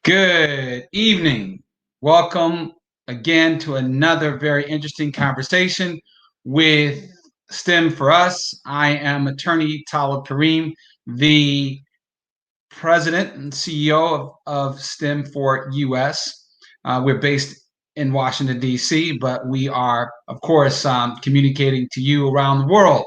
Good evening. Welcome again to another very interesting conversation with STEM4US. I am attorney Talib Karim, the president and CEO of STEM4US. We're based in Washington, D.C., but we are, of course, communicating to you around the world.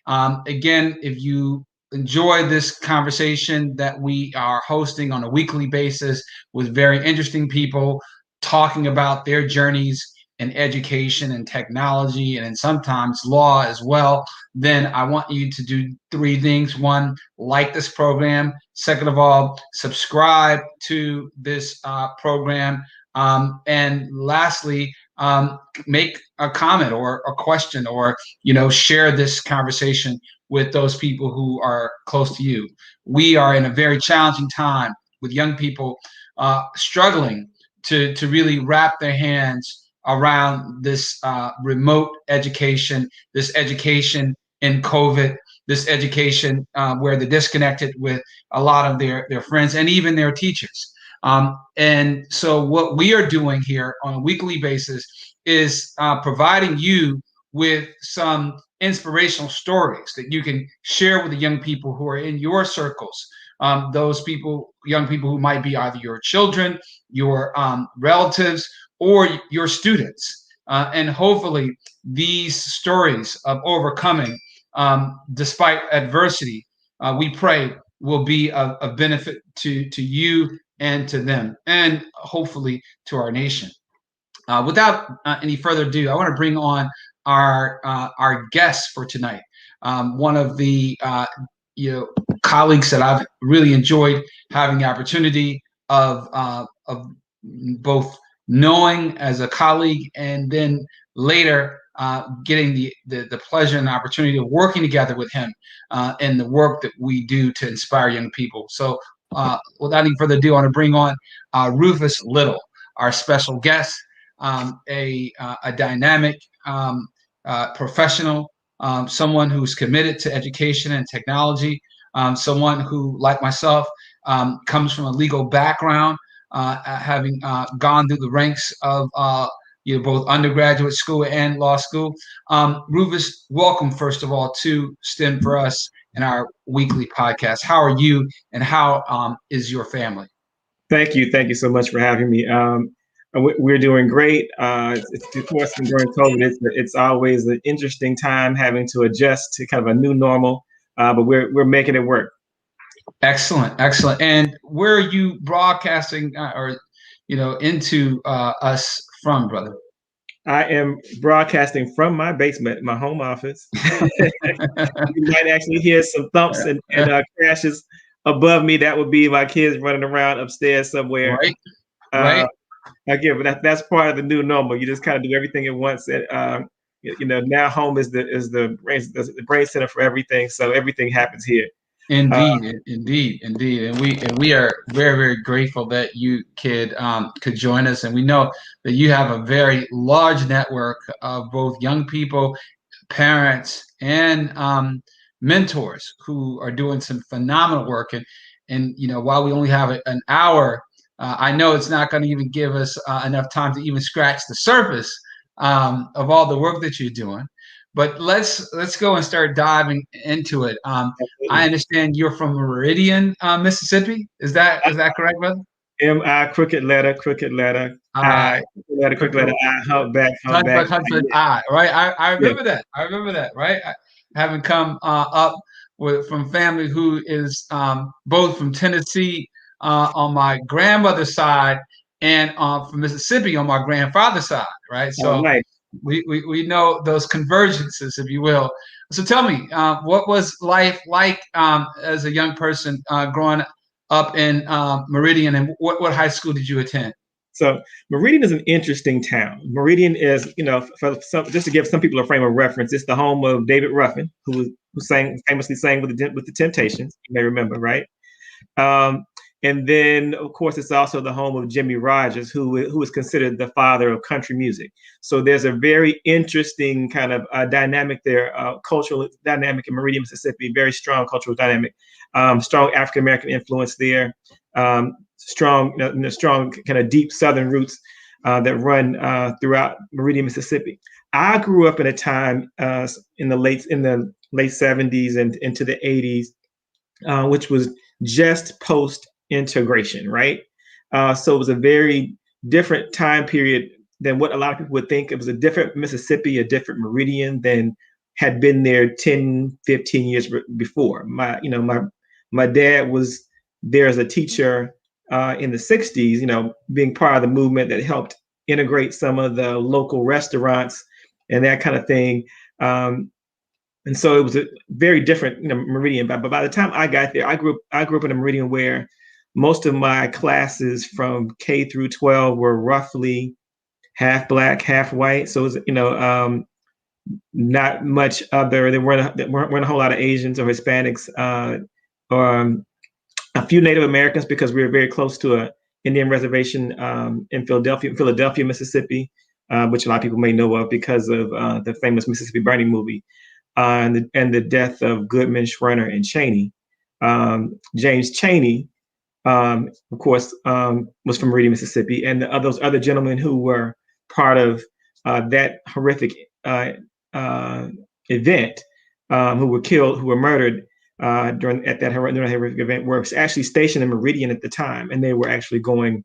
Again, if you enjoy this conversation that we are hosting on a weekly basis with very interesting people talking about their journeys in education and technology and sometimes law as well, then I want you to do three things. One, like this program. Second of all, subscribe to this program. And lastly, make a comment or a question, or share this conversation with those people who are close to you. We are in a very challenging time with young people struggling to really wrap their hands around this remote education, this education in COVID, this education where they're disconnected with a lot of their friends and even their teachers. And so what we are doing here on a weekly basis is providing you with some inspirational stories that you can share with the young people who are in your circles. Those people, young people who might be either your children, your relatives, or your students. And hopefully these stories of overcoming despite adversity, we pray will be a benefit to you and to them, and hopefully to our nation. Without any further ado, I want to bring on our guest for tonight. One of the colleagues that I've really enjoyed having the opportunity of both knowing as a colleague, and then later getting the pleasure and opportunity of working together with him in the work that we do to inspire young people. So without any further ado, I want to bring on Rufus Little, our special guest, a dynamic professional, someone who's committed to education and technology, someone who, like myself, comes from a legal background, having gone through the ranks of both undergraduate school and law school. Rufus, welcome, first of all, to STEM4US and our weekly podcast. How are you, and how is your family? Thank you. Thank you so much for having me. We're doing great. Of course, during COVID, it's always an interesting time having to adjust to kind of a new normal, but we're making it work. Excellent, excellent. And where are you broadcasting into us from, brother? I am broadcasting from my basement, my home office. You might actually hear some thumps and crashes above me. That would be my kids running around upstairs somewhere. Right. Right. Again, but that's part of the new normal. You just kind of do everything at once. And now home is the brain center for everything. So everything happens here. Indeed, and we are very, very grateful that you could join us, and we know that you have a very large network of both young people, parents, and mentors who are doing some phenomenal work. And while we only have an hour, I know it's not going to even give us enough time to even scratch the surface of all the work that you're doing. But let's go and start diving into it. I understand you're from Meridian, Mississippi. Is that correct, brother? M-I, crooked letter, I, crooked letter, I, humpback. I, right? I remember that. I remember that, right? Having come up from family who is both from Tennessee on my grandmother's side, and from Mississippi on my grandfather's side, right? So we know those convergences, if you will. So tell me, what was life like as a young person growing up in Meridian, and what high school did you attend? So Meridian is an interesting town. Meridian is, just to give some people a frame of reference, it's the home of David Ruffin, who famously sang with the Temptations. You may remember, right? And then, of course, it's also the home of Jimmy Rogers, who is considered the father of country music. So there's a very interesting kind of dynamic there, cultural dynamic in Meridian, Mississippi, very strong cultural dynamic, strong African-American influence there. strong, strong kind of deep Southern roots that run throughout Meridian, Mississippi. I grew up in a time in the late '70s and into the '80s, which was just post integration, right? So it was a very different time period than what a lot of people would think. It was a different Mississippi, a different Meridian than had been there 10, 15 years before. My dad was there as a teacher in the '60s, being part of the movement that helped integrate some of the local restaurants and that kind of thing. And so it was a very different, Meridian. But by the time I got there, I grew up in a Meridian where most of my classes from K through 12 were roughly half Black, half white. So it was, not much other. There weren't a whole lot of Asians or Hispanics, or a few Native Americans, because we were very close to a Indian reservation in Philadelphia, Mississippi, which a lot of people may know of because of the famous Mississippi Burning movie, and the death of Goodman, Schwerner, and Cheney. James Cheney, of course, was from Meridian, Mississippi, and those other gentlemen who were part of that horrific event, who were killed, who were murdered during that horrific event, were actually stationed in Meridian at the time, and they were actually going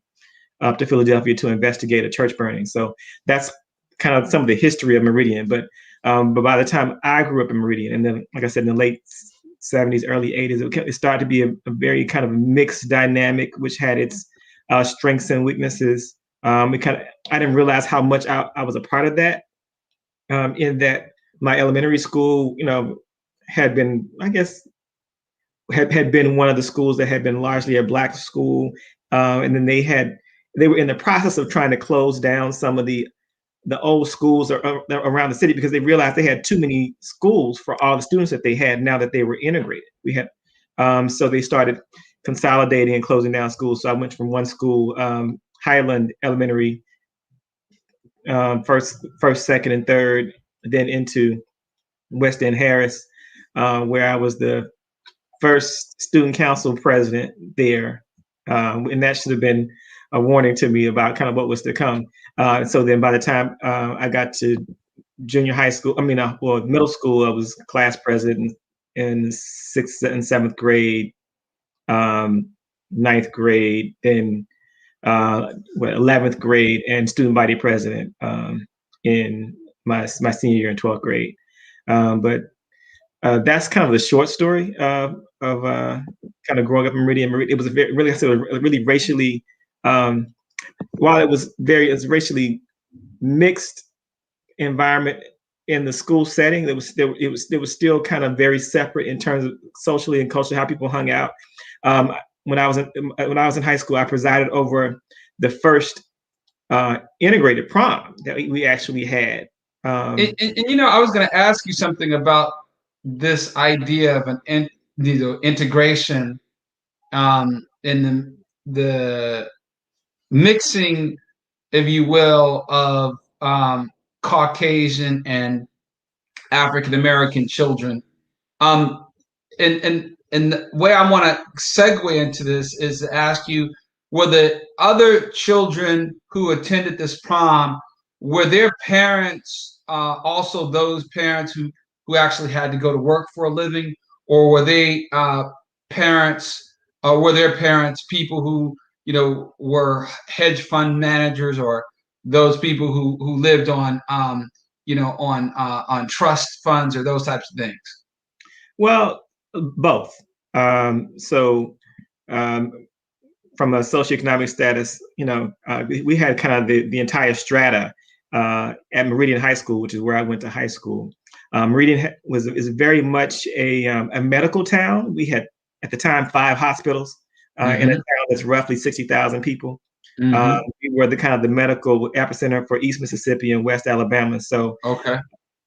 up to Philadelphia to investigate a church burning. So that's kind of some of the history of Meridian. But by the time I grew up in Meridian, and then, like I said, in the late '70s, early '80s, it started to be a very kind of mixed dynamic, which had its strengths and weaknesses. I didn't realize how much I was a part of that. In that my elementary school, had been, I guess, had been one of the schools that had been largely a Black school, and then they were in the process of trying to close down some of the old schools around the city, because they realized they had too many schools for all the students that they had now that they were integrated. So they started consolidating and closing down schools. So I went from one school, Highland Elementary, first, second, and third, then into West End Harris, where I was the first student council president there, and that should have been a warning to me about kind of what was to come. So then by the time I got to middle school, I was class president in 6th and 7th grade, 9th grade, then 11th grade, and student body president in my senior year in 12th grade. But that's kind of the short story of kind of growing up in Meridian. It was really racially, while it was racially mixed environment in the school setting. It was still kind of very separate in terms of socially and culturally how people hung out. When I was in high school, I presided over the first integrated prom that we actually had. I was going to ask you something about this idea of an integration, in the mixing, if you will, of Caucasian and African American children. And the way I want to segue into this is to ask you, were the other children who attended this prom, were their parents also those parents who actually had to go to work for a living, or were they were their parents people who were hedge fund managers, or those people who lived on on trust funds or those types of things? Well, both. From a socioeconomic status, we had kind of the entire strata at Meridian High School, which is where I went to high school. Meridian is very much a medical town. We had at the time 5 hospitals in a town that's roughly 60,000 people. We were the medical epicenter for East Mississippi and West Alabama. So okay.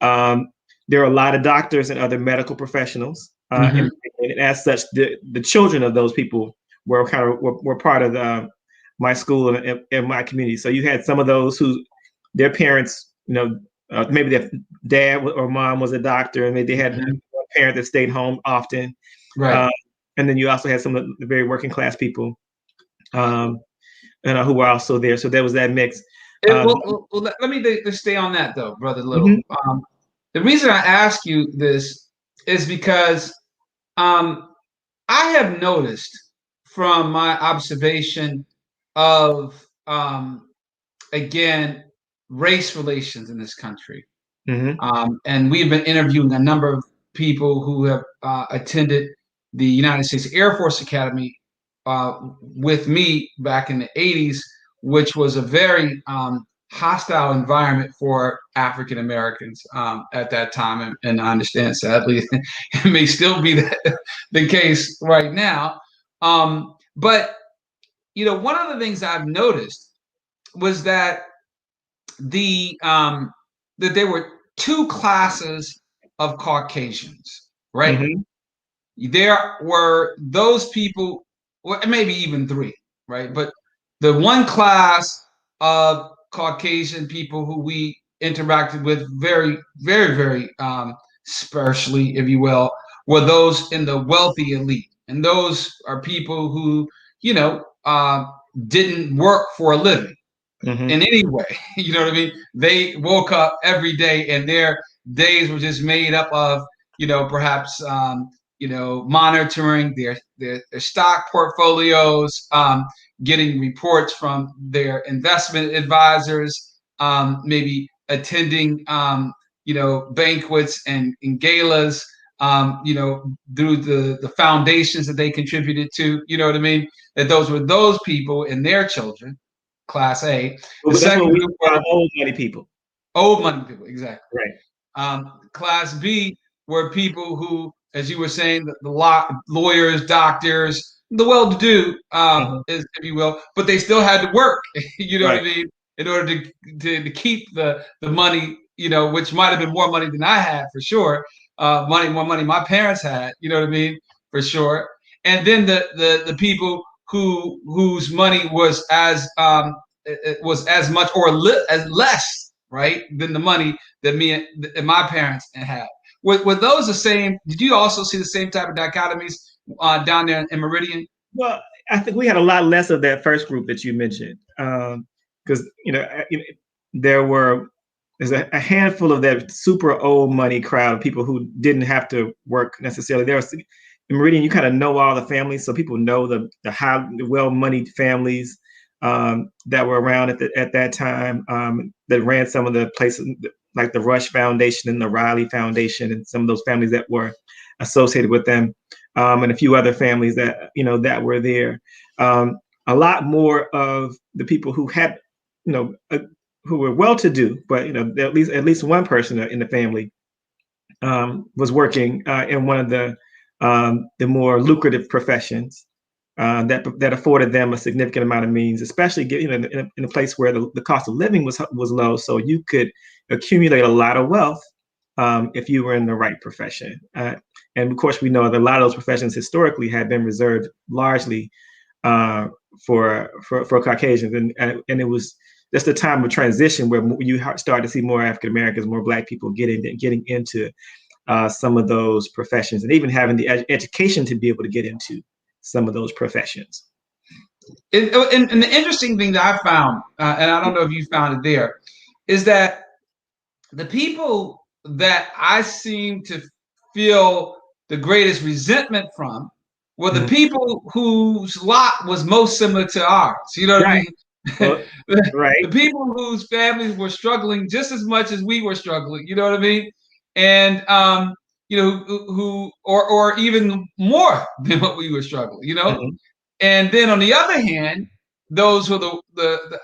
There are a lot of doctors and other medical professionals, and as such, the children of those people were part of my school and my community. So you had some of those who their parents, maybe their dad or mom was a doctor, and maybe they had a parent that stayed home often. Right. And then you also had some of the very working class people. who were also there. So there was that mix. Let me just stay on that though, brother Little. Mm-hmm. The reason I ask you this is because I have noticed from my observation of again race relations in this country, and we've been interviewing a number of people who have attended the United States Air Force Academy with me back in the 80s, which was a very hostile environment for African Americans at that time. And I understand, sadly, it may still be the case right now. But, one of the things I've noticed was that that there were two classes of Caucasians, right? Mm-hmm. There were those people, well, maybe even three, right? But the one class of Caucasian people who we interacted with very, very, very sparsely, if you will, were those in the wealthy elite. And those are people who, didn't work for a living. Mm-hmm. In any way, you know what I mean? They woke up every day and their days were just made up of, perhaps, monitoring their stock portfolios, getting reports from their investment advisors, maybe attending, banquets and galas, through the foundations that they contributed to, you know what I mean? That those were those people and their children. Class A. The second group were old money people. Old money people, exactly. Right. Class B were people who, as you were saying, the lawyers, doctors, the well-to-do, if you will, but they still had to work. You know what I mean? In order to keep the money, which might have been more money than I had for sure. More money my parents had. You know what I mean? For sure. And then the people whose money was as much or as less, right, than the money that me and my parents had. Were those the same? Did you also see the same type of dichotomies down there in Meridian? Well, I think we had a lot less of that first group that you mentioned, because there's a handful of that super old money crowd of people who didn't have to work necessarily. In Meridian, you kind of know all the families, so people know the well-moneyed families that were around at that time, that ran some of the places like the Rush Foundation and the Riley Foundation, and some of those families that were associated with them, and a few other families that that were there. A lot more of the people who had, who were well-to-do, but at least one person in the family was working in one of the more lucrative professions that afforded them a significant amount of means, especially in a place where the cost of living was low, so you could accumulate a lot of wealth if you were in the right profession. And of course, we know that a lot of those professions historically had been reserved largely for Caucasians, and it was just a time of transition where you start to see more African Americans, more Black people getting into some of those professions, and even having the education to be able to get into some of those professions. And the interesting thing that I found, and I don't know if you found it there, is that the people that I seem to feel the greatest resentment from were the people whose lot was most similar to ours. You know what I mean? Well, the people whose families were struggling just as much as we were struggling. You know what I mean? And who or even more than what we were struggling. And then on the other hand, those who are the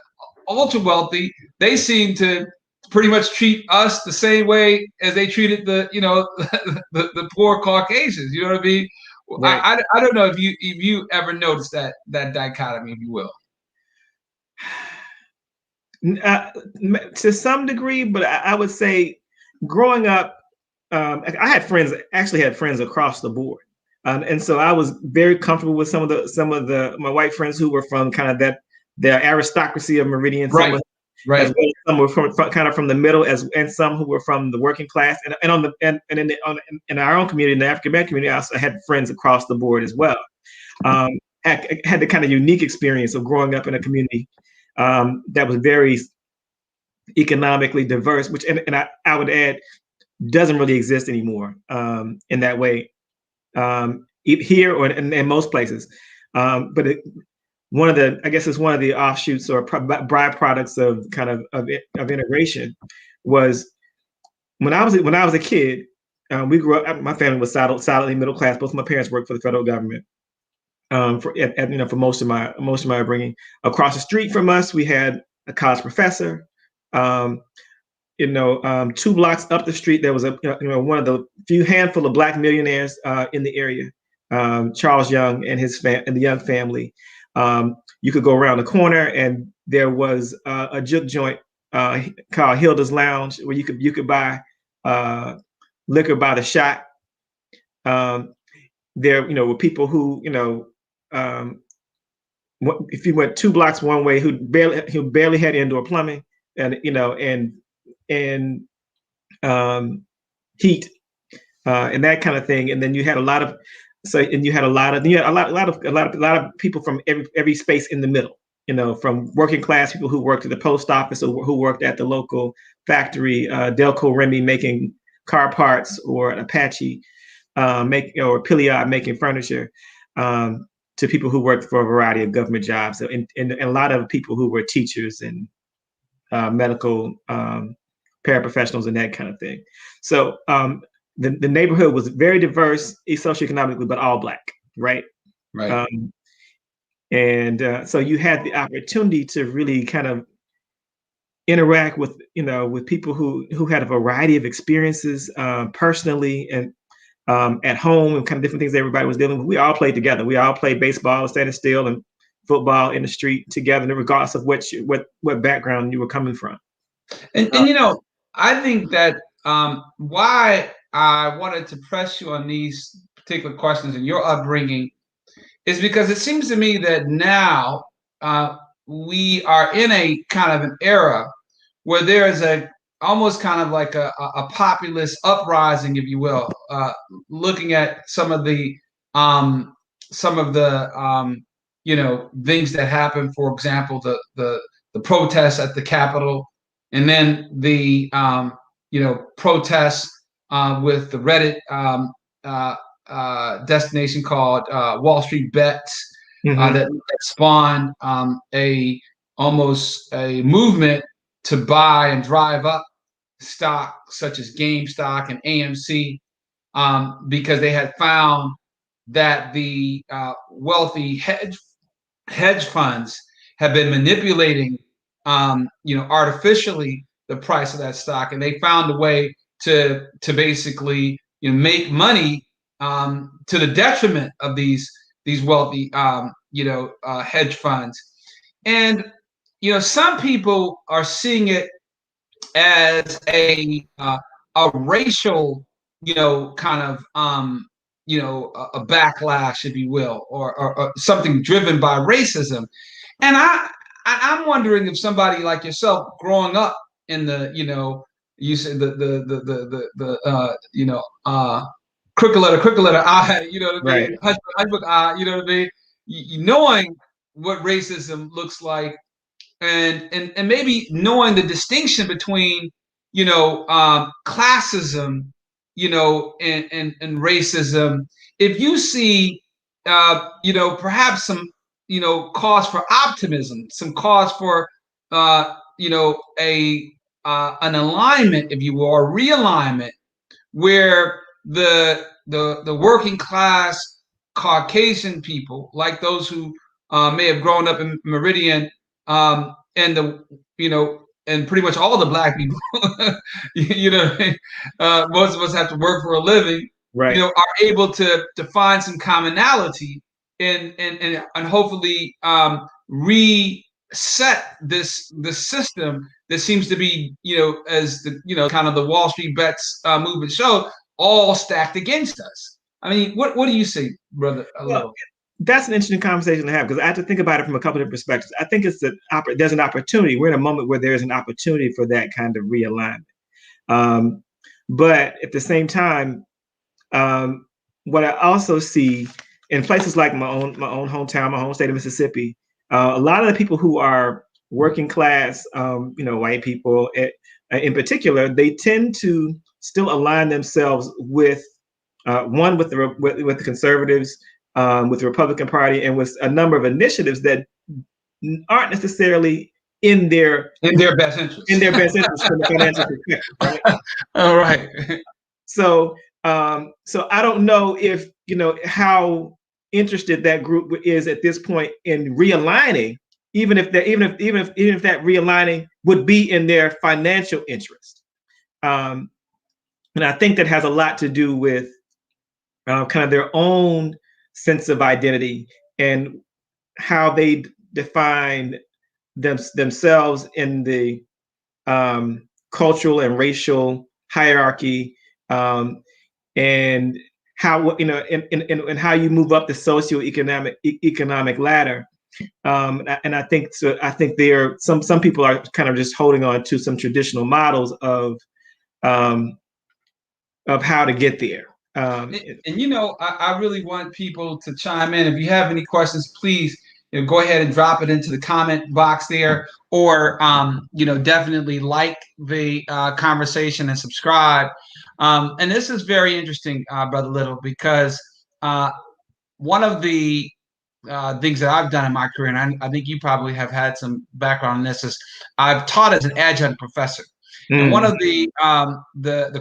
ultra wealthy, they seem to pretty much treat us the same way as they treated the the poor Caucasians. You know what I mean? Right. I don't know if you ever noticed that dichotomy, if you will. To some degree, but I would say growing up, I had friends across the board, and so I was very comfortable with some of my white friends who were from kind of the aristocracy of Meridian. Right. As well as some were from kind of from the middle, and some who were from the working class, and in our own community, in the African American community, I also had friends across the board as well. had the kind of unique experience of growing up in a community that was very economically diverse, which, and I would add, doesn't really exist anymore in that way here or in most places. But one of the, I guess it's one of the offshoots or byproducts of kind of integration was when I was a kid. We grew up. My family was solidly middle class. Both of my parents worked for the federal government. For most of my upbringing. Across the street from us, we had a college professor. 2 blocks up the street, there was one of the few handful of Black millionaires in the area, Charles Young and and the Young family. You could go around the corner, and there was a juke joint called Hilda's Lounge, where you could buy liquor by the shot. There, were people who, if you went 2 blocks one way, who barely had indoor plumbing, and heat and that kind of thing. And then you had a lot of people from every space in the middle. From working class people who worked at the post office or who worked at the local factory, Delco Remy making car parts, or Apache or Piliad making furniture, to people who worked for a variety of government jobs, and a lot of people who were teachers and medical paraprofessionals and that kind of thing. So the neighborhood was very diverse socioeconomically, but all Black, right? Right. So you had the opportunity to really kind of interact with people who had a variety of experiences personally and at home, and kind of different things everybody was dealing with. We all played together. We all played baseball, standing still, and football in the street together, regardless of what background you were coming from. And I think that why I wanted to press you on these particular questions and your upbringing is because it seems to me that now we are in a kind of an era where there is almost kind of like a populist uprising, if you will, looking at some of the things that happen. For example, the protests at the Capitol, and then the protests with the Reddit destination called Wall Street Bets, that spawned almost a movement to buy and drive up stock such as GameStop and AMC, because they had found that the wealthy hedge funds have been manipulating artificially the price of that stock, and they found a way to basically make money to the detriment of these wealthy hedge funds. And some people are seeing it as a racial kind of a backlash, if you will, or something driven by racism. And I'm wondering if somebody like yourself, growing up in the you said crooked letter I, Right. Hush book I, knowing what racism looks like, and maybe knowing the distinction between classism, and racism. If you see perhaps some cause for optimism, some cause for an alignment, if you will, or realignment, where the working class Caucasian people, like those who may have grown up in Meridian, and and pretty much all the Black people, most of us have to work for a living, right, are able to find some commonality and hopefully reset this system that seems to be, as the kind of the Wall Street Bets movement showed, all stacked against us. I mean, what do you say, brother? Well, that's an interesting conversation to have, because I have to think about it from a couple of perspectives. I think there's an opportunity. We're in a moment where there's an opportunity for that kind of realignment. But at the same time, what I also see in places like my own hometown, my home state of Mississippi, a lot of the people who are working class, white people in particular, they tend to still align themselves with with the conservatives, with the Republican Party, and with a number of initiatives that aren't necessarily in their best interest. In their best interest from a financial perspective, right? All right. So I don't know if how interested that group is at this point in realigning, even if that realigning would be in their financial interest. And I think that has a lot to do with kind of their own sense of identity and how they define themselves in the cultural and racial hierarchy, and how and how you move up the socioeconomic ladder. And I think so. I think some people are kind of just holding on to some traditional models of how to get there. I really want people to chime in. If you have any questions, please go ahead and drop it into the comment box there, or definitely like the conversation and subscribe. And this is very interesting, Brother Little, because one of the things that I've done in my career, and I think you probably have had some background in this, is I've taught as an adjunct professor. And one of the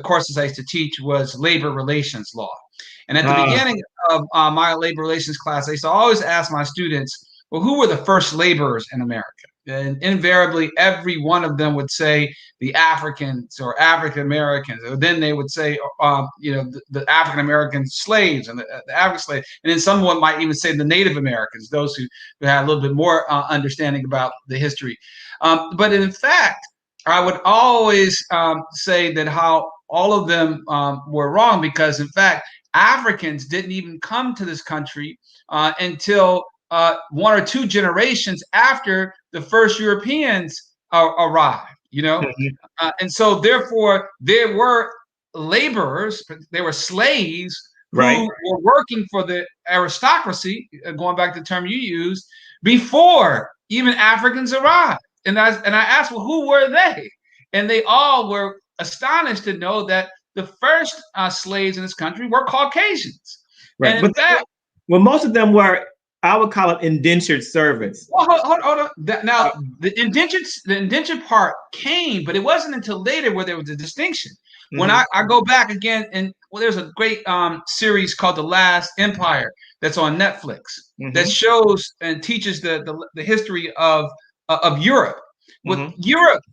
courses I used to teach was labor relations law. And at the beginning of my labor relations class, I used to always ask my students, well, who were the first laborers in America? And invariably, every one of them would say the Africans or African Americans. Or then they would say, the African American slaves and the African slaves. And then someone might even say the Native Americans, those who had a little bit more understanding about the history. But in fact, I would always say that how all of them were wrong, because in fact, Africans didn't even come to this country until one or two generations after the first Europeans arrived, and so therefore there were laborers, there were slaves who were working for the aristocracy, going back to the term you used, before even Africans arrived. And I asked, well, who were they? And they all were astonished to know that the first slaves in this country were Caucasians. Right. And in fact, most of them were, I would call it, indentured servants. Well, hold on. Now, the indentured part came, but it wasn't until later where there was a distinction. Mm-hmm. When I go back again, and there's a great series called The Last Empire that's on Netflix, mm-hmm. that shows and teaches the history of Europe. With Europe,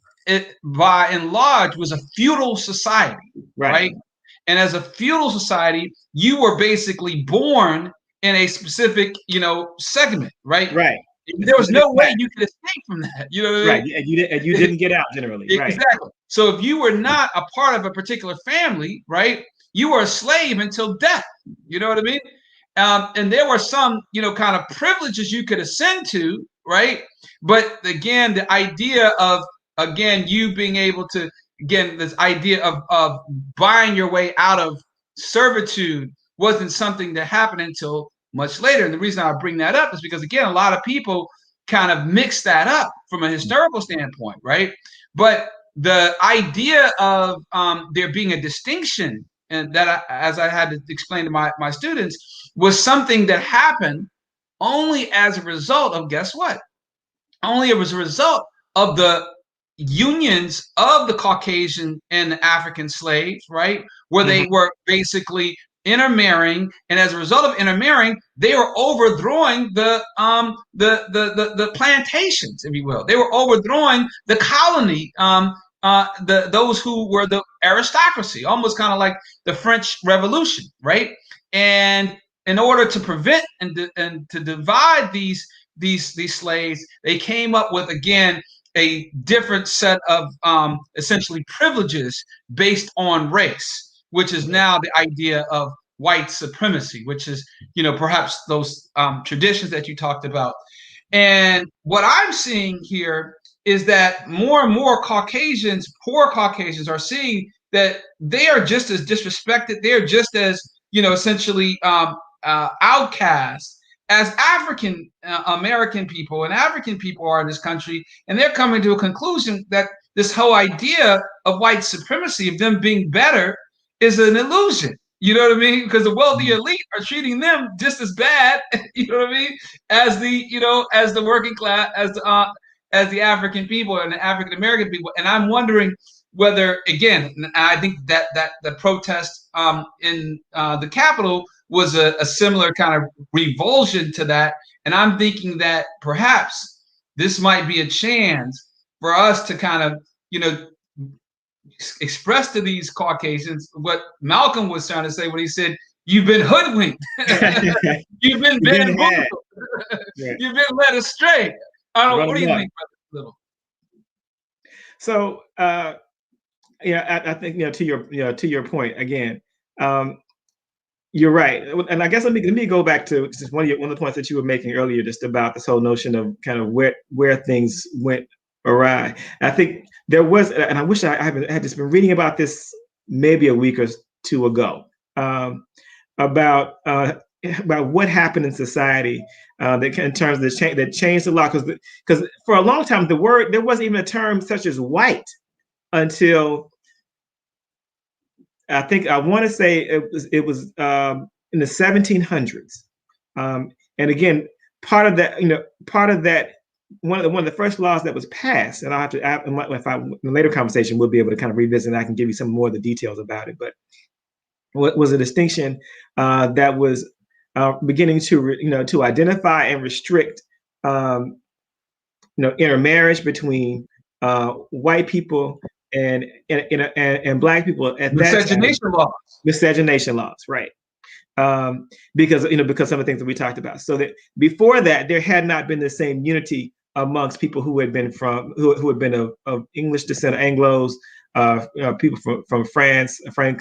by and large, was a feudal society, right? And as a feudal society, you were basically born in a specific, segment, right? Right. There was no way you could escape from that. You know what I mean? Right. And you didn't get out generally. Exactly. Right. So if you were not a part of a particular family, right, you were a slave until death. You know what I mean? And there were some, kind of privileges you could ascend to, right? But again, the idea of, you being able to, this idea of buying your way out of servitude wasn't something that happened until much later. And the reason I bring that up is because, again, a lot of people kind of mix that up from a historical standpoint, right? But the idea of there being a distinction, and that as I had to explain to my students, was something that happened only as a result of, guess what? Only it was a result of the unions of the Caucasian and the African slaves, right? Where they were basically intermarrying, and as a result of intermarrying, they were overthrowing the plantations, if you will. They were overthrowing the colony, those who were the aristocracy, almost kind of like the French Revolution, right? And in order to prevent and to divide these slaves, they came up with, again, a different set of essentially privileges based on race, which is now the idea of white supremacy, which is, perhaps those traditions that you talked about. And what I'm seeing here is that more and more Caucasians, poor Caucasians, are seeing that they are just as disrespected. They are just as, essentially outcasts as African American people, and African people are in this country, and they're coming to a conclusion that this whole idea of white supremacy, of them being better, is an illusion. You know what I mean? Because the wealthy elite are treating them just as bad, you know what I mean, as the working class, as the African people and the African American people. And I'm wondering whether, again, I think that the protest in the Capitol was a similar kind of revulsion to that. And I'm thinking that perhaps this might be a chance for us to kind of, express to these Caucasians what Malcolm was trying to say when he said, "You've been hoodwinked, you've been bamboozled, you've been led astray." I don't know. What do you think, Brother Little? So, I think to your point again. You're right, and I guess let me go back to just one of the points that you were making earlier, just about this whole notion of kind of where things went awry. I think there was, and I wish I had just been reading about this maybe a week or two ago, about what happened in society that in terms of that changed the law, because for a long time there wasn't even a term such as white until I want to say it was in the 1700s, and again, part of that one of the first laws that was passed, and I'll have to, in a later conversation, we'll be able to kind of revisit, and I can give you some more of the details about it. But what was a distinction that was beginning to identify and restrict intermarriage between white people and Black people at miscegenation laws. Miscegenation laws, right? Because some of the things that we talked about. So that before that, there had not been the same unity amongst people who had been of English descent, Anglos, people from France, from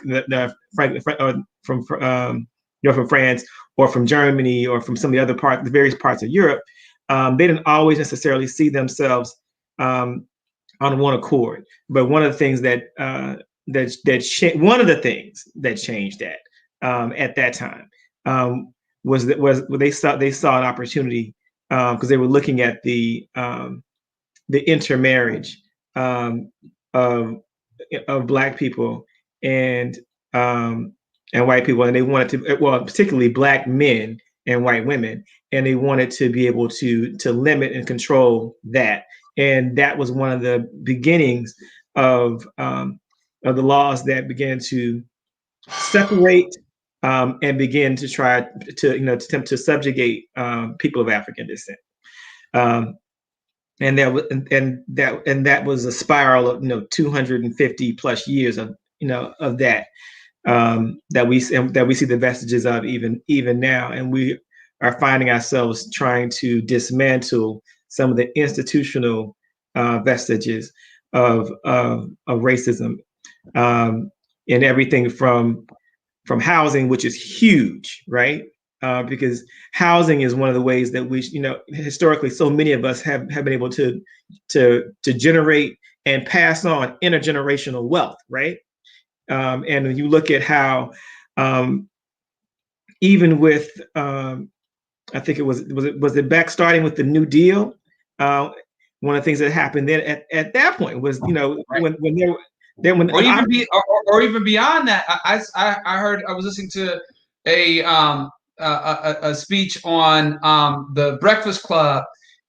France, or from Germany, or from some of the various parts of Europe. They didn't always necessarily see themselves on one accord. But one of the things that changed that at that time was they saw an opportunity, because they were looking at the intermarriage of Black people and white people, and they wanted to, particularly Black men and white women, and they wanted to be able to limit and control that. And that was one of the beginnings of the laws that began to separate and begin to try to attempt to subjugate people of African descent. And that was a spiral of 250 plus years of that we see the vestiges of even now, and we are finding ourselves trying to dismantle some of the institutional vestiges of racism, and everything from housing, which is huge, right? Because housing is one of the ways that we, historically, so many of us have been able to generate and pass on intergenerational wealth, right? And when you look at how, even with, I think it was it back starting with the New Deal. One of the things that happened then at that point was, right. or even beyond that. I heard, I was listening to a speech on the Breakfast Club,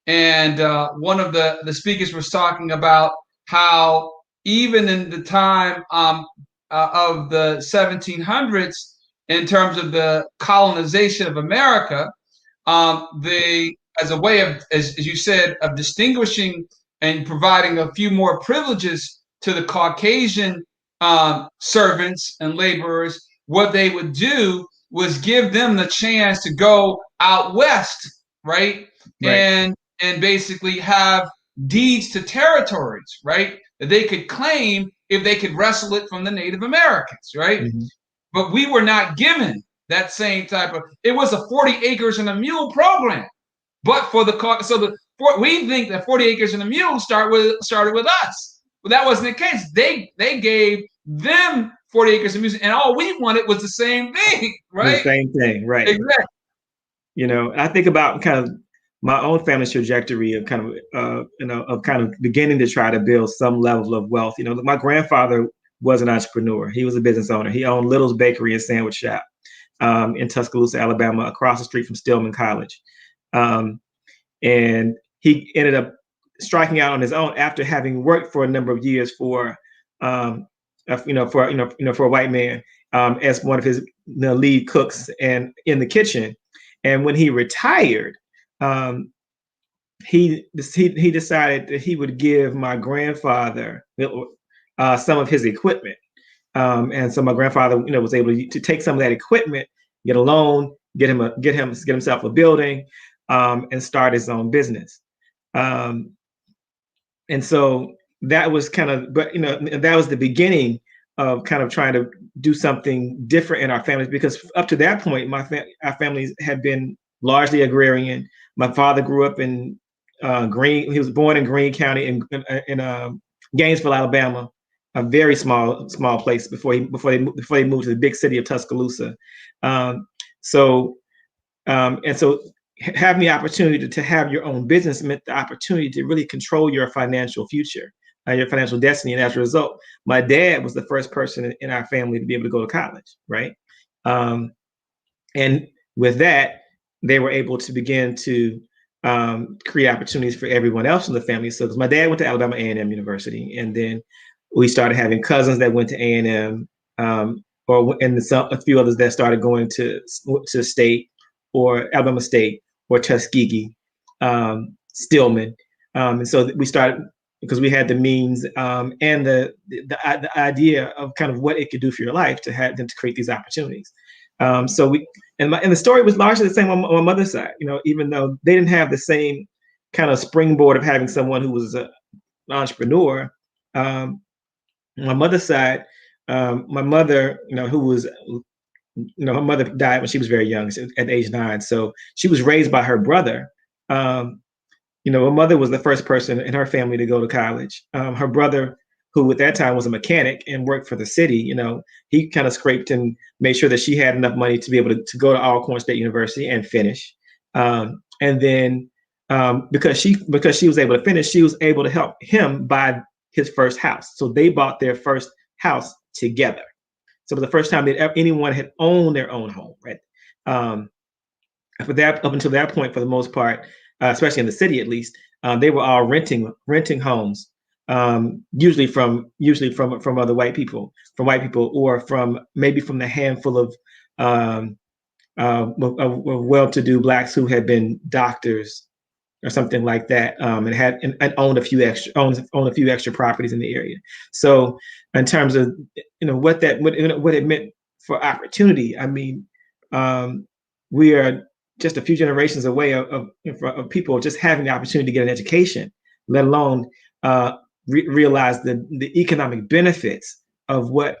and one of the speakers was talking about how even in the time of the 1700s, in terms of the colonization of America, as a way of, as you said, of distinguishing and providing a few more privileges to the Caucasian servants and laborers, what they would do was give them the chance to go out west, right? And basically have deeds to territories, right? That they could claim if they could wrestle it from the Native Americans, right? Mm-hmm. But we were not given that same type of, it was a 40 acres and a mule program. But we think that 40 acres and a mule started with us. But that wasn't the case. They gave them 40 acres of music, and all we wanted was the same thing, right? The same thing, right? Exactly. You know, I think about kind of my own family's trajectory of kind of, of kind of beginning to try to build some level of wealth. You know, my grandfather was an entrepreneur. He was a business owner. He owned Little's Bakery and Sandwich Shop in Tuscaloosa, Alabama, across the street from Stillman College. And he ended up striking out on his own after having worked for a number of years for a white man as one of his lead cooks and in the kitchen. And when he retired, he decided that he would give my grandfather some of his equipment. And so my grandfather, was able to take some of that equipment, get a loan, get himself a building, and start his own business. And so that was kind of, that was the beginning of kind of trying to do something different in our families, because up to that point, our families had been largely agrarian. My father grew up in he was born in Greene County in Gainesville, Alabama, a very small place before they moved to the big city of Tuscaloosa. So having the opportunity to have your own business meant the opportunity to really control your financial future, your financial destiny. And as a result, my dad was the first person in our family to be able to go to college, right? And with that, they were able to begin to create opportunities for everyone else in the family. So, because my dad went to Alabama A&M University, and then we started having cousins that went to A&M, and a few others that started going to State or Alabama State or Tuskegee, Stillman. And so we started, because we had the means and the idea of kind of what it could do for your life to create these opportunities. So the story was largely the same on my mother's side, even though they didn't have the same kind of springboard of having someone who was an entrepreneur. On my mother's side, my mother, who was, her mother died when she was very young, at age 9. So she was raised by her brother. My mother was the first person in her family to go to college. Her brother, who at that time was a mechanic and worked for the city, he kind of scraped and made sure that she had enough money to be able to go to Alcorn State University and finish. And then because she was able to finish, she was able to help him buy his first house. So they bought their first house together. So it was the first time that anyone had owned their own home, right? Up until that point, for the most part, especially in the city at least, they were all renting homes, usually from other white people, or from the handful of well-to-do Blacks who had been doctors or something like that, and owned a few extra properties in the area. So in terms of what it meant for opportunity, I mean, we are just a few generations away of people just having the opportunity to get an education, let alone realize the economic benefits of what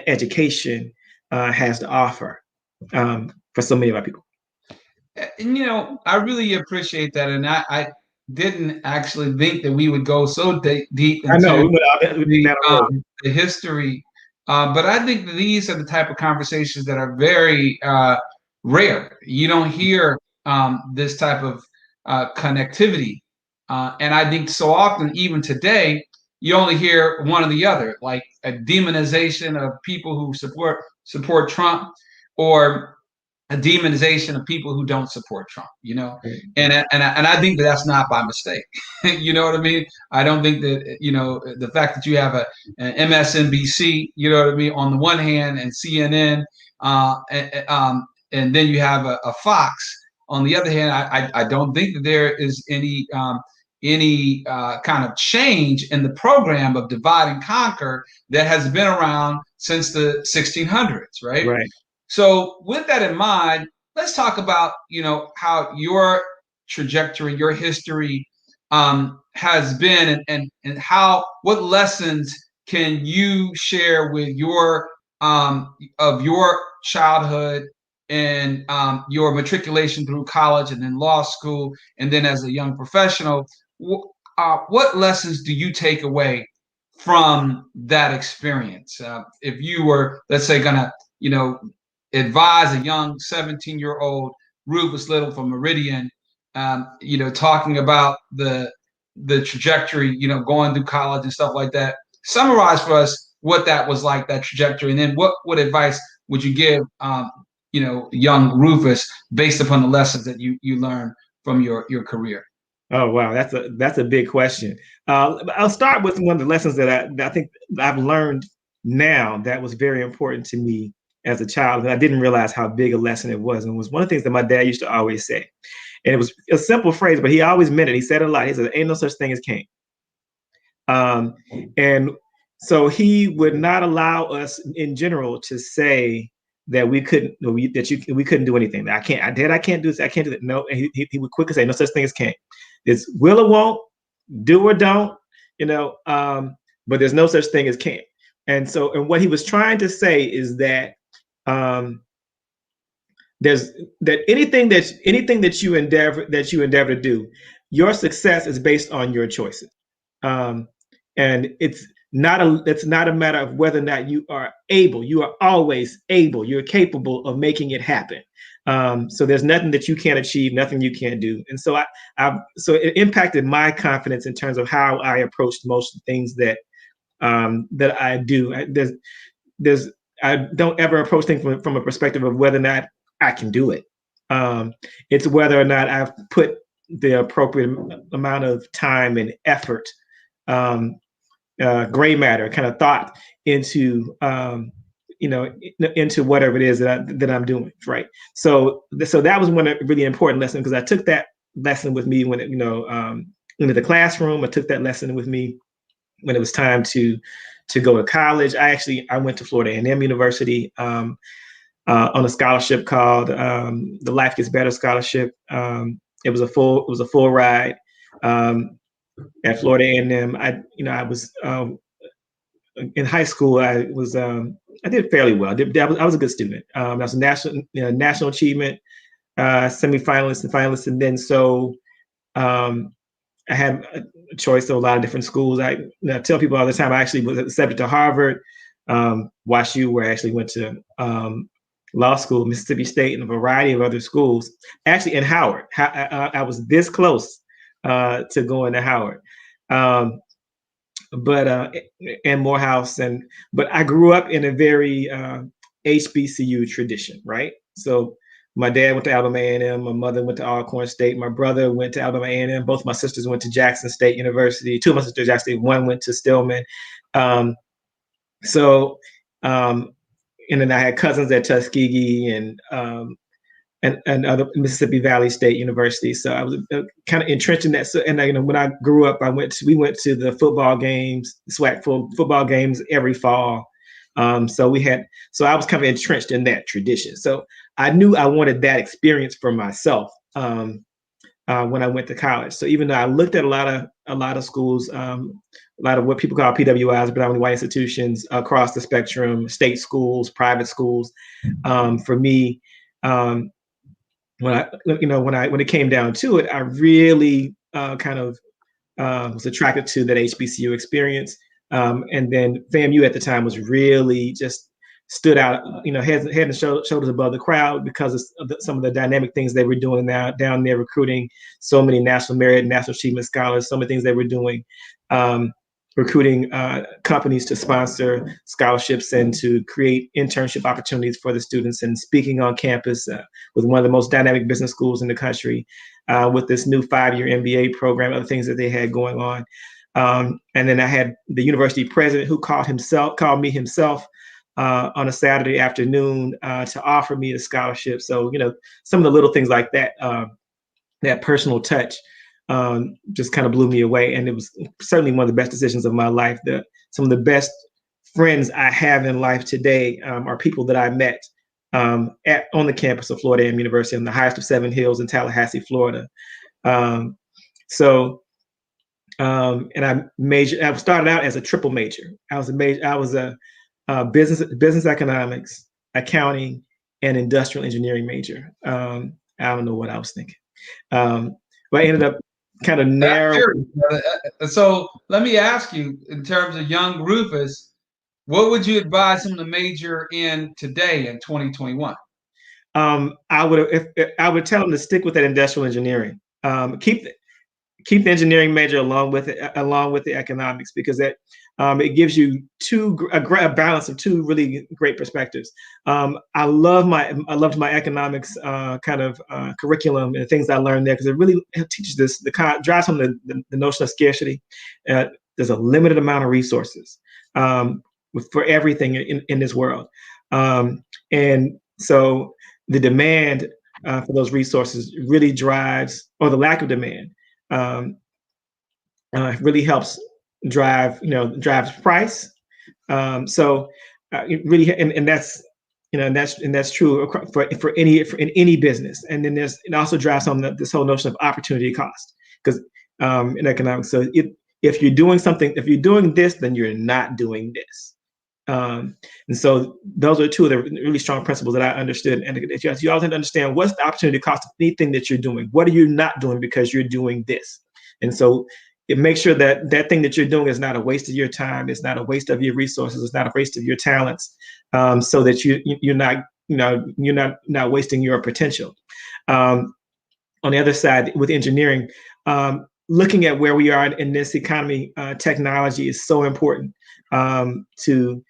education has to offer for so many of our people. And I really appreciate that, and I didn't actually think that we would go so deep into the history, but I think that these are the type of conversations that are very rare. You don't hear this type of connectivity, and I think so often, even today, you only hear one or the other, like a demonization of people who support Trump, or a demonization of people who don't support Trump, and I think that that's not by mistake. You know what I mean? I don't think that, the fact that you have an MSNBC, on the one hand, and CNN, and then you have a Fox on the other hand. I don't think that there is any kind of change in the program of divide and conquer that has been around since the 1600s, right? Right. So with that in mind, let's talk about, how your trajectory, your history has been, and what lessons can you share with of your childhood and your matriculation through college and then law school, and then as a young professional. What lessons do you take away from that experience? If you were, let's say, gonna, advise a young 17-year-old Rufus Little from Meridian, talking about the trajectory, going through college and stuff like that. Summarize for us what that was like, that trajectory, and then what advice would you give, young Rufus based upon the lessons that you learned from your career? Oh wow, that's a big question. I'll start with one of the lessons that I think I've learned now that was very important to me as a child, and I didn't realize how big a lesson it was. And it was one of the things that my dad used to always say, and it was a simple phrase, but he always meant it. He said it a lot. He said, "Ain't no such thing as can't." And so he would not allow us in general to say that we couldn't, we couldn't do anything. I can't do this. I can't do that. No, and he would quickly say, "No such thing as can't. It's will or won't, do or don't, but there's no such thing as can't." And so, and what he was trying to say is that there's that anything that you endeavor to do, your success is based on your choices. And it's not a matter of whether or not you are able. You are always able. You're capable of making it happen. So there's nothing that you can't achieve, nothing you can't do. And so so it impacted my confidence in terms of how I approached most of the things that I do. I don't ever approach things from a perspective of whether or not I can do it. It's whether or not I've put the appropriate amount of time and effort, gray matter kind of thought into into whatever it is that I'm doing, right? So that was one really important lesson, because I took that lesson with me when into the classroom. I took that lesson with me when it was time to go to college. I went to Florida A&M University on a scholarship called the Life Gets Better Scholarship. It was a full ride at Florida A&M. I was in high school. I did fairly well. I was a good student. I was a national achievement semifinalist and finalist, and then so I had a choice of a lot of different schools. I tell people all the time I actually was accepted to Harvard, WashU, where I actually went to law school, Mississippi State, and a variety of other schools. Actually, in Howard, I was this close to going to Howard. But and Morehouse, but I grew up in a very HBCU tradition, right? So my dad went to Alabama A&M, my mother went to Alcorn State, my brother went to Alabama A&M, both my sisters went to Jackson State University, two of my sisters actually, one went to Stillman. And then I had cousins at Tuskegee and other Mississippi Valley State University. So I was kind of entrenched in that. So, and when I grew up, we went to the football games, SWAC football games every fall. So I was kind of entrenched in that tradition. So I knew I wanted that experience for myself when I went to college. So even though I looked at a lot of schools, a lot of what people call PWIs, predominantly white institutions across the spectrum, state schools, private schools, for me, when it came down to it, I really was attracted to that HBCU experience. And then FAMU at the time was really just stood out, head and shoulders above the crowd because of some of the dynamic things they were doing now down there, recruiting so many national merit, national achievement scholars, some of the things they were doing, recruiting companies to sponsor scholarships and to create internship opportunities for the students, and speaking on campus with one of the most dynamic business schools in the country, with this new 5-year MBA program, other things that they had going on. And then I had the university president who called me himself on a Saturday afternoon to offer me a scholarship. So, some of the little things like that, that personal touch, just kind of blew me away. And it was certainly one of the best decisions of my life. Some of the best friends I have in life today are people that I met on the campus of Florida A&M University on the highest of 7 hills in Tallahassee, Florida. And I started out as a triple major. I was a business economics, accounting, and industrial engineering major. I don't know what I was thinking. But I ended up kind of narrow. So let me ask you, in terms of young Rufus, what would you advise him to major in today in 2021? I would tell him to stick with that industrial engineering. Keep the engineering major along with the economics, because it gives you a balance of two really great perspectives. I loved my economics curriculum and the things I learned there, because it really teaches drives home the notion of scarcity. There's a limited amount of resources for everything in this world, and so the demand for those resources really drives, or the lack of demand, really helps drives price. It really, and that's true for any business. And then it also drives home this whole notion of opportunity cost, because in economics, so if you're doing this, then you're not doing this. And so those are two of the really strong principles that I understood. And you also have to understand, what's the opportunity cost of anything that you're doing? What are you not doing because you're doing this? And so it makes sure that that thing that you're doing is not a waste of your time. It's not a waste of your resources. It's not a waste of your talents. So that you're not wasting your potential. On the other side, with engineering, looking at where we are in this economy, technology is so important to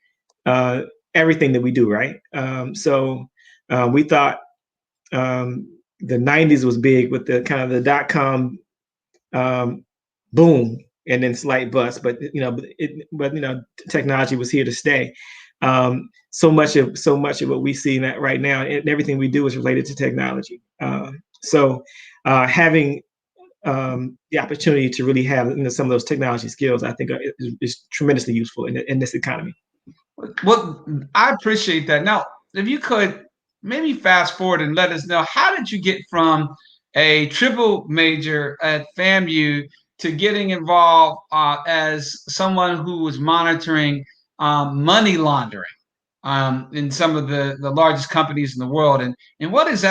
everything that we do, right? So we thought the 90s was big with the kind of the .com boom and then slight bust, but technology was here to stay. So much of what we see right now, and everything we do is related to technology. So having the opportunity to really have some of those technology skills, I think, is tremendously useful in this economy. Well, I appreciate that. Now, if you could maybe fast forward and let us know, how did you get from a triple major at FAMU to getting involved as someone who was monitoring money laundering in some of the largest companies in the world? And what is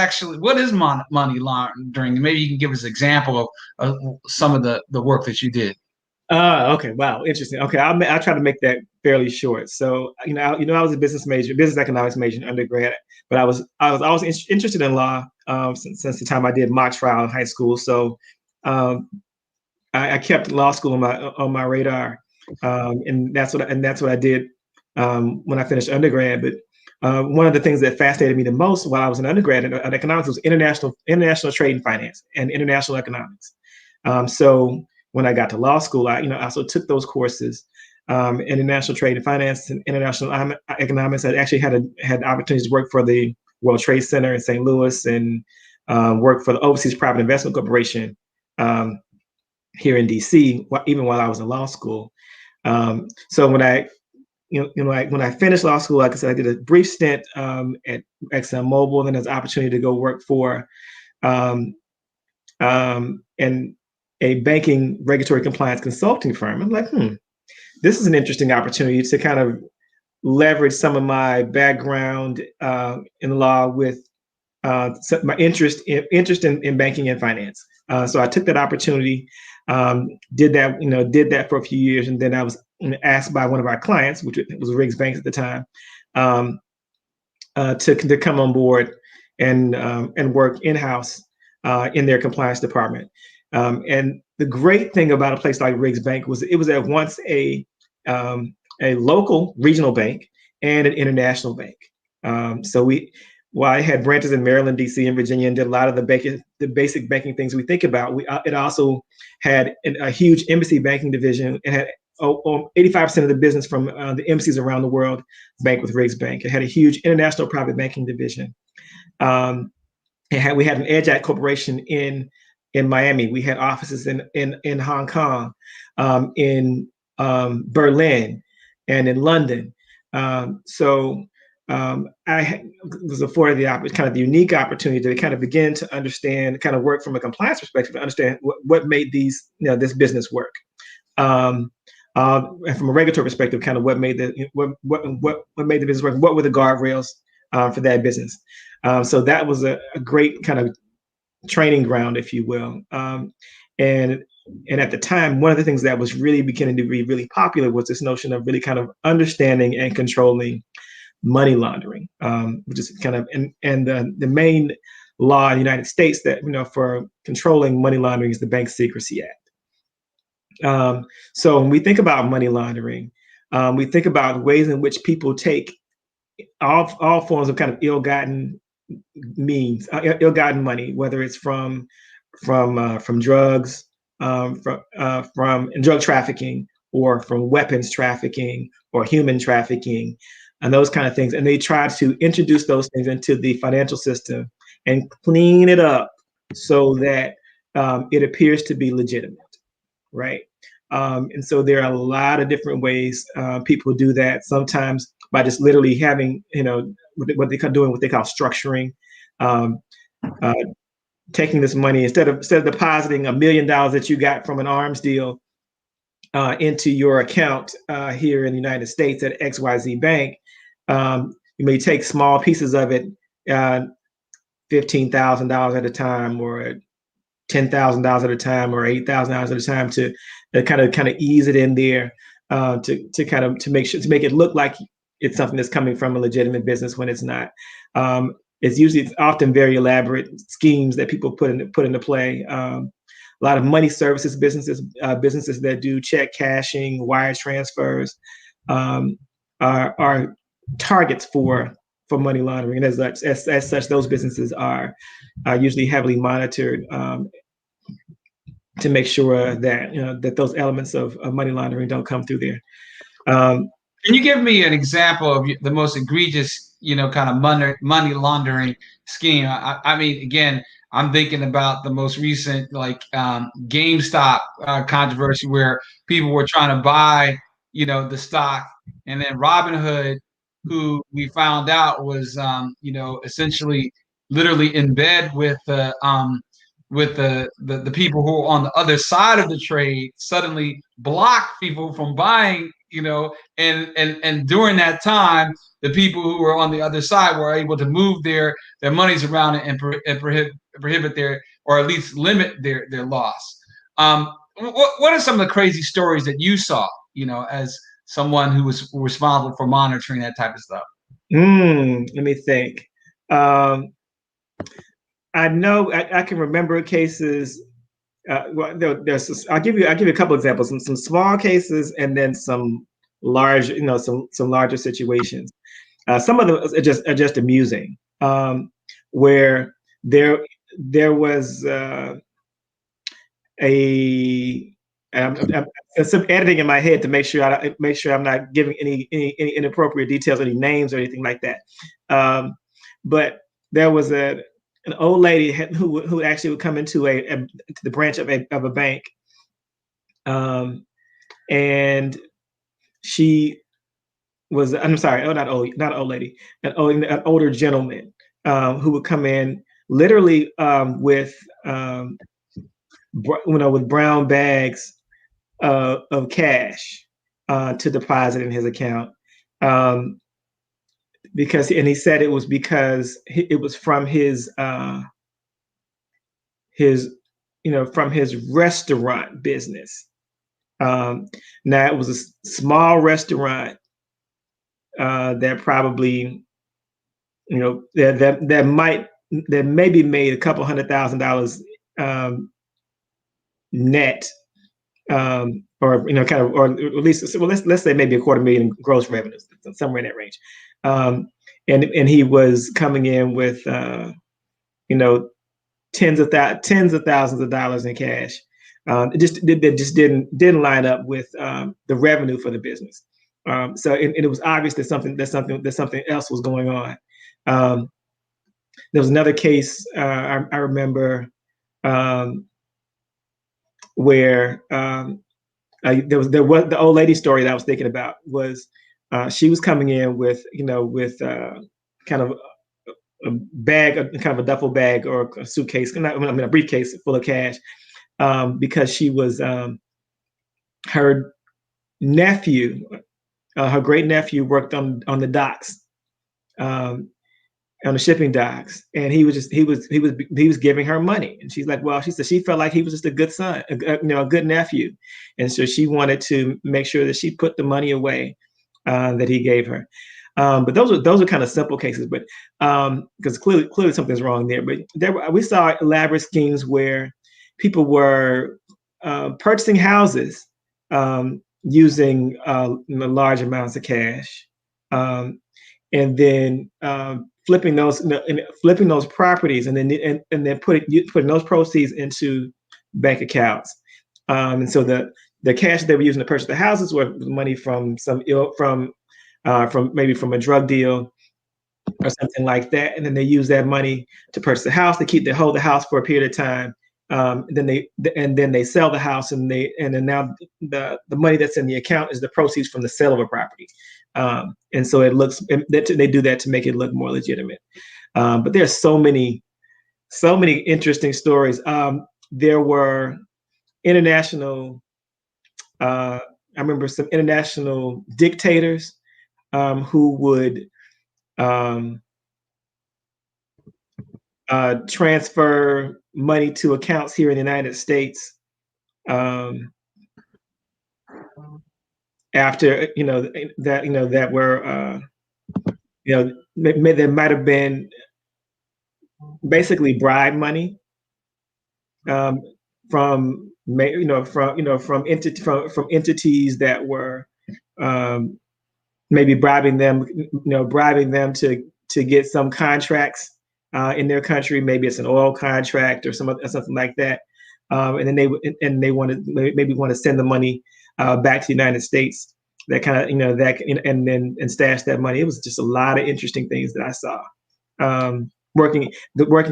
money laundering? Maybe you can give us an example of some of the work that you did. Okay. Wow. Interesting. Okay. I'll try to make that fairly short. So, I was a business economics major in undergrad, but I was always interested in law since the time I did mock trial in high school. So, I kept law school on my radar, and that's what I did when I finished undergrad. But one of the things that fascinated me the most while I was an undergrad in economics was international trade and finance and international economics. So when I got to law school, I also took those courses, international trade and finance and international economics. I actually had opportunities to work for the World Trade Center in St. Louis, and work for the Overseas Private Investment Corporation here in DC, even while I was in law school. So when I finished law school, like I said, I did a brief stint at ExxonMobil, and then there's an opportunity to go work for and a banking regulatory compliance consulting firm. I'm like, this is an interesting opportunity to kind of leverage some of my background in law with my interest in banking and finance. So I took that opportunity, did that for a few years, and then I was asked by one of our clients, which was Riggs Bank at the time, to come on board and work in-house in their compliance department. And the great thing about a place like Riggs Bank was it was at once a local regional bank and an international bank. While I had branches in Maryland, DC, and Virginia, and did a lot of the basic banking things we think about, it also had a huge embassy banking division. It had 85% of the business from the embassies around the world bank with Riggs Bank. It had a huge international private banking division. We had an Edge Act corporation in Miami. We had offices in Hong Kong, in Berlin, and in London. I was afforded the unique opportunity to kind of begin to understand, kind of work from a compliance perspective, to understand what made this business work. And from a regulatory perspective, kind of what made the business work. What were the guardrails for that business? So that was a great kind of training ground, if you will. And And at the time, one of the things that was really beginning to be really popular was this notion of really kind of understanding and controlling money laundering, which is kind of, and the main law in the United States that, for controlling money laundering is the Bank Secrecy Act. So when we think about money laundering, we think about ways in which people take all forms of kind of ill-gotten means, ill-gotten money, whether it's from drugs, from drug trafficking, or from weapons trafficking, or human trafficking, and those kind of things. And they try to introduce those things into the financial system and clean it up so that it appears to be legitimate, right? And so there are a lot of different ways people do that. Sometimes by just literally having, what they call structuring, taking this money, instead of depositing $1 million that you got from an arms deal into your account here in the United States at XYZ Bank, you may take small pieces of it, $15,000 at a time, or $10,000 at a time, or $8,000 at a time, to kind of ease it in there, to make it look like it's something that's coming from a legitimate business when it's not. It's often very elaborate schemes that people put into play. A lot of money services businesses that do check cashing, wire transfers, are targets for money laundering. And as such, those businesses are usually heavily monitored to make sure that that those elements of money laundering don't come through there. Can you give me an example of the most egregious, kind of money laundering scheme? I mean, again, I'm thinking about the most recent, like GameStop controversy, where people were trying to buy, the stock, and then Robinhood, who we found out was, essentially, literally in bed with the people who are on the other side of the trade, suddenly block people from buying, and during that time, the people who were on the other side were able to move their monies around and prohibit their, or at least limit their loss. What are some of the crazy stories that you saw, as someone who was responsible for monitoring that type of stuff? Let me think. I know I can remember cases. Well, I'll give you a couple examples. Some small cases, and then some large, some larger situations. Some of them are just amusing. Where there was some editing in my head to make sure I'm not giving any inappropriate details, any names or anything like that. But there was an old lady who actually would come into the branch of a bank, and she was, I'm sorry, not old lady, an older gentleman who would come in literally with with brown bags of cash to deposit in his account. And he said it was because it was from his from his restaurant business. Now it was a small restaurant that probably, that maybe made a couple $100,000 net, or or at least, well, let's say maybe $250,000 gross revenues, somewhere in that range. And he was coming in with tens of thousands of dollars in cash. It just didn't line up with the revenue for the business. So it was obvious that something else was going on. There was another case I remember where there was the old lady story that I was thinking about was she was coming in with kind of a bag, kind of a duffel bag or a suitcase, a briefcase full of cash, because she was her nephew, her great nephew worked on the docks, on the shipping docks, and he was giving her money, and she's like, well, she said she felt like he was just a good son, a good nephew, and so she wanted to make sure that she put the money away that he gave her. But those are kind of simple cases, but because clearly something's wrong there. But we saw elaborate schemes where people were purchasing houses using large amounts of cash, and then flipping those properties, and then putting those proceeds into bank accounts. And so the cash they were using to purchase the houses were money from maybe from a drug deal or something like that, and then they use that money to purchase the house. They hold the house for a period of time. Then they sell the house, and then now the money that's in the account is the proceeds from the sale of a property. And so they do that to make it look more legitimate. But there's so many interesting stories. There were international. I remember some international dictators who would transfer money to accounts here in the United States after that were there might have been basically bribe money from entities that were maybe bribing them to get some contracts in their country. Maybe it's an oil contract or something like that, and then they want to send the money back to the United States. That kind of and stash that money. It was just a lot of interesting things that I saw. Working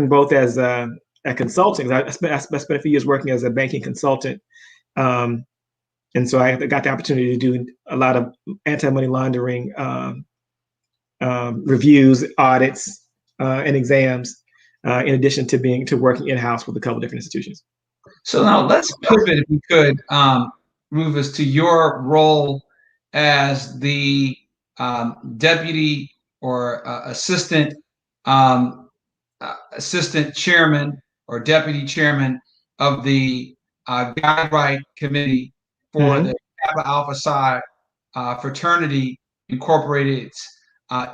both as a consulting. I spent a few years working as a banking consultant. And so I got the opportunity to do a lot of anti-money laundering reviews, audits, and exams, in addition to working in-house with a couple different institutions. So now let's pivot, if we could, Rufus, to your role as the deputy or assistant chairman or deputy chairman of the Guide Committee for the Kappa Alpha Psi Fraternity Incorporated's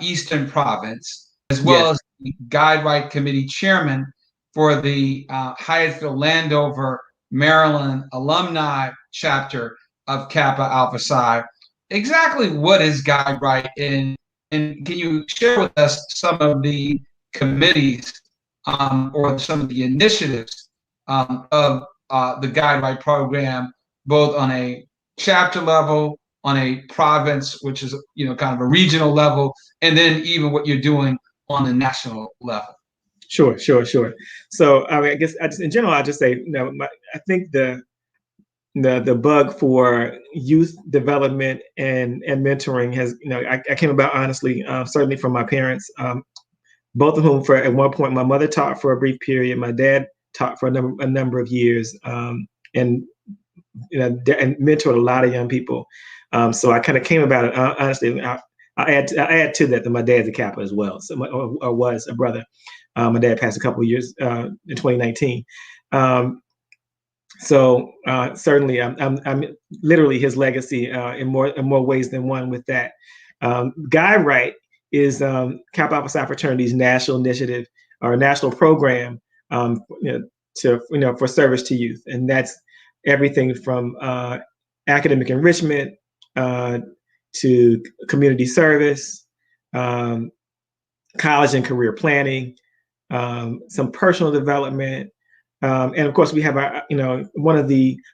Eastern Province, as well as the Guide Committee chairman for the Hyattsville, Landover, Maryland Alumni chapter of Kappa Alpha Psi. Exactly what is Guide Right, and can you share with us some of the committees or some of the initiatives of the Guide Right program, both on a chapter level, on a province, which is kind of a regional level, and then even what you're doing on the national level? Sure. So I guess in general, I'll just say, I think the bug for youth development and mentoring has, I came about honestly, certainly from my parents, both of whom at one point, my mother taught for a brief period, my dad taught for a number of years, and mentored a lot of young people. So I kind of came about it honestly. I add to that my dad's a Kappa as well, so or was a brother. My dad passed a couple of years in 2019. So certainly, I'm literally his legacy in more ways than one with that. Guide Right is Kappa Alpha Psi Fraternity's national initiative or national program for service to youth, and that's everything from academic enrichment to community service, college and career planning, some personal development, and of course we have our one of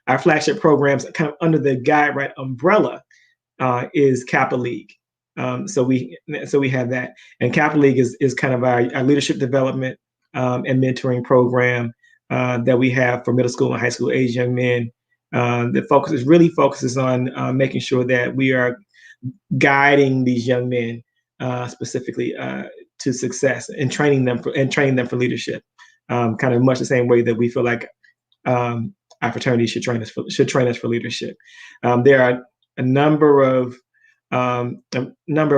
our flagship programs kind of under the Guide Right umbrella is Kappa League. So we have that, and Kappa League is kind of our leadership development and mentoring program that we have for middle school and high school age young men. That really focuses on making sure that we are guiding these young men specifically to success and training them for leadership. Kind of much the same way that we feel like our fraternity should train us for leadership. There are a number of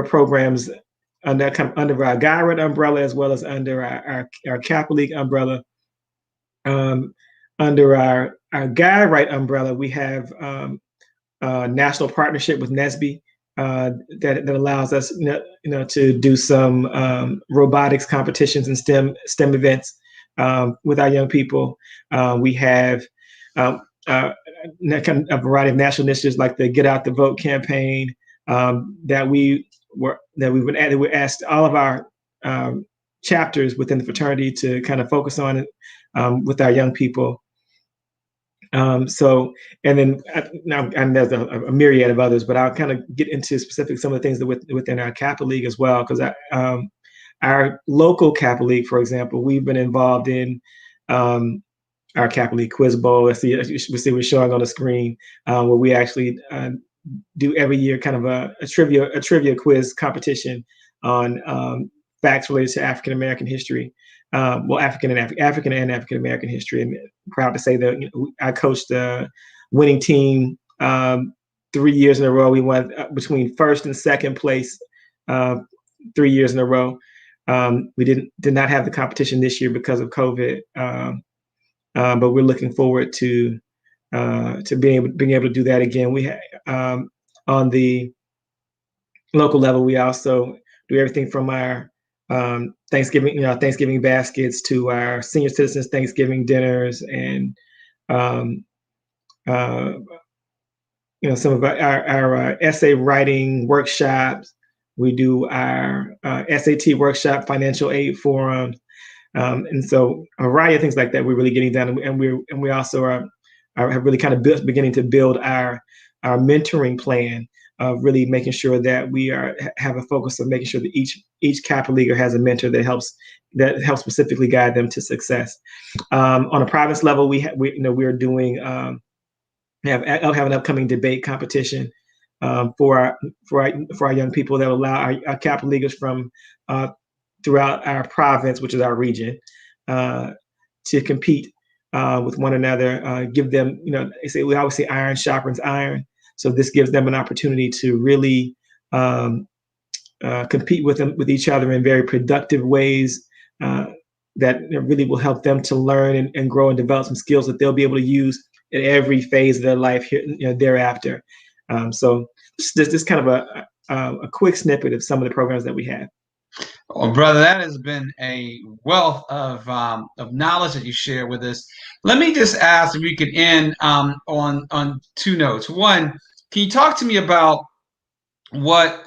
programs under our Guide umbrella, as well as under our Kappa League umbrella. Under our Guide umbrella, we have national partnership with NSBE that allows us, to do some robotics competitions and STEM events with our young people. We have a variety of national initiatives like the Get Out the Vote campaign that we asked all of our chapters within the fraternity to kind of focus on with our young people. And then and there's a myriad of others, but I'll kind of get into specific some of the things that within our Kappa League as well, because our local Kappa League, for example, we've been involved in our Kappa League Quiz Bowl. We see we're showing on the screen where we actually do every year kind of a trivia quiz competition on facts related to African American history. African and African American history. And I'm proud to say that I coached the winning team 3 years in a row. We won between first and second place 3 years in a row. We did not have the competition this year because of COVID, but we're looking forward to being able to do that again. We on the local level, we also do everything from our Thanksgiving baskets to our senior citizens Thanksgiving dinners, and some of our essay writing workshops. We do our SAT workshop, financial aid forums, and so a variety of things like that. We're really getting done, and we also are really kind of beginning to build our mentoring plan. Really making sure that we have a focus of making sure that each Kappa Leaguer has a mentor that helps specifically guide them to success. On a province level, we are doing have an upcoming debate competition for our young people that will allow our Kappa Leaguers from throughout our province, which is our region, to compete with one another. Give them, we always say iron sharpens iron. So this gives them an opportunity to really compete with each other in very productive ways that really will help them to learn and grow and develop some skills that they'll be able to use at every phase of their life thereafter. So this kind of a quick snippet of some of the programs that we have. Well, brother, that has been a wealth of knowledge that you share with us. Let me just ask if we could end on two notes. One, can you talk to me about what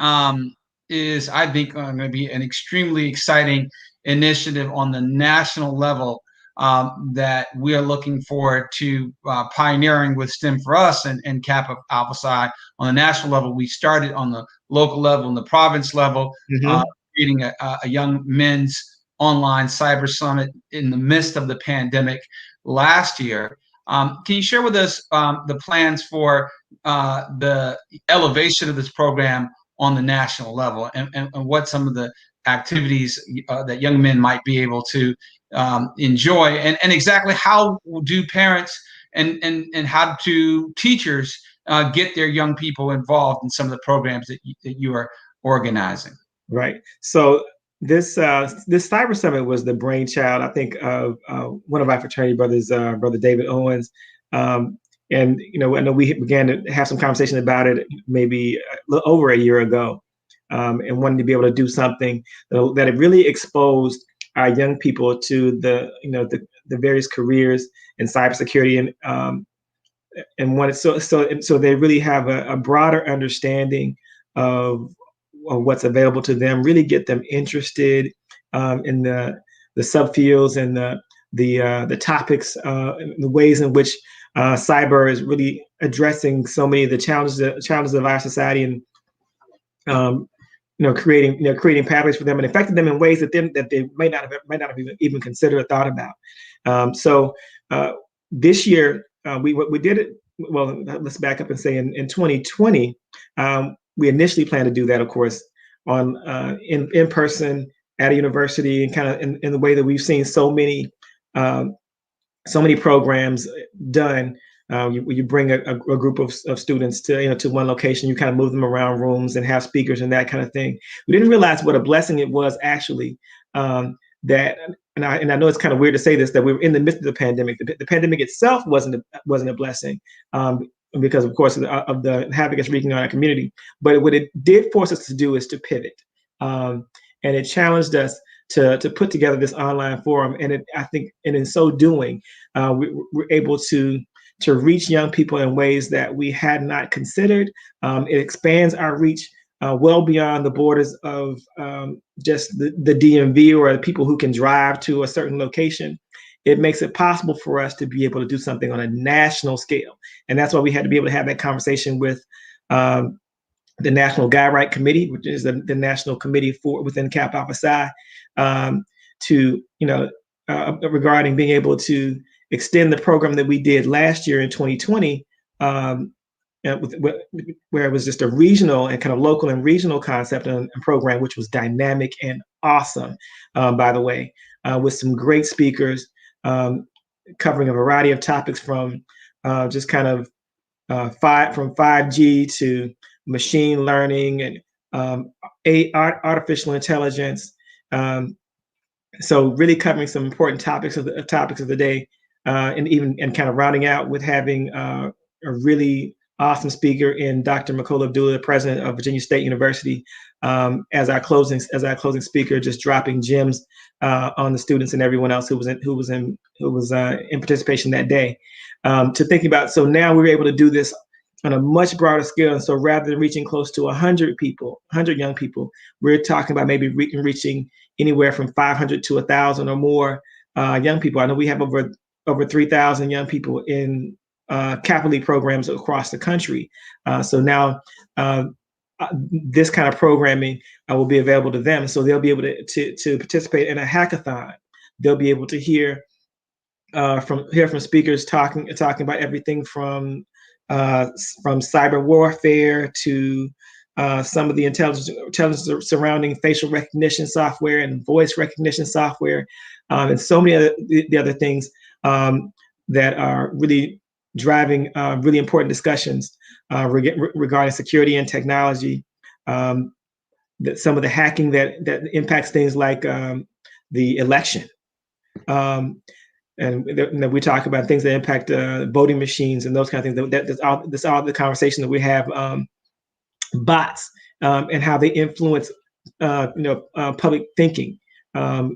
is, I think, going to be an extremely exciting initiative on the national level that we are looking forward to pioneering with STEM4US and Kappa Alpha Psi on the national level. We started on the local level and the province level. Mm-hmm. Creating a young men's online cyber summit in the midst of the pandemic last year. Can you share with us the plans for the elevation of this program on the national level, and what some of the activities that young men might be able to enjoy, and exactly how do parents and how do teachers get their young people involved in some of the programs that you are organizing? Right. So this cyber summit was the brainchild, I think, of one of our fraternity brothers, Brother David Owens. And I know we began to have some conversation about it maybe a little over a year ago, and wanted to be able to do something that it really exposed our young people to the various careers in cybersecurity, and wanted so they really have a broader understanding of what's available to them, really get them interested in the subfields and the topics, the ways in which cyber is really addressing so many of the challenges of our society, and creating pathways for them and affecting them in ways that they might not have even considered or thought about. So this year we did it. Well, let's back up and say in 2020. We initially planned to do that, of course, on in person at a university, and kind of in the way that we've seen so many programs done You bring a group of students to one location, you kind of move them around rooms and have speakers and that kind of thing. We didn't realize what a blessing it was actually, that, and I know it's kind of weird to say this, that we were in the midst of the pandemic. The pandemic itself wasn't a blessing, because of course of the havoc it's wreaking on our community. But what it did force us to do is to pivot, and it challenged us to put together this online forum. And I think, and in so doing, we're able to reach young people in ways that we had not considered. It expands our reach well beyond the borders of just the DMV or the people who can drive to a certain location. It makes it possible for us to be able to do something on a national scale. And that's why we had to be able to have that conversation with the National Guy Right Committee, which is the national committee within Kappa Alpha Psi, regarding being able to extend the program that we did last year in 2020, where it was just a regional and kind of local and regional concept and program, which was dynamic and awesome, by the way, with some great speakers covering a variety of topics from just kind of from 5G to machine learning and artificial intelligence. So really covering some important topics of the day, and kind of rounding out with having a really awesome speaker in Dr. Makola Abdullah, the president of Virginia State University, as our closing speaker, just dropping gems on the students and everyone else who was in participation that day. To think about, so now we're able to do this on a much broader scale. And so rather than reaching close to 100 young people, we're talking about maybe reaching anywhere from 500 to 1,000 or more young people. I know we have over 3,000 young people in Kappa League programs across the country. So now this kind of programming will be available to them. So they'll be able to participate in a hackathon. They'll be able to hear from speakers talking about everything from cyber warfare to some of the intelligence surrounding facial recognition software and voice recognition software, and so many other things that are really driving really important discussions regarding security and technology. That some of the hacking that impacts things like the election. And we talk about things that impact voting machines and those kind of things. That's all the conversation that we have. Bots and how they influence, public thinking.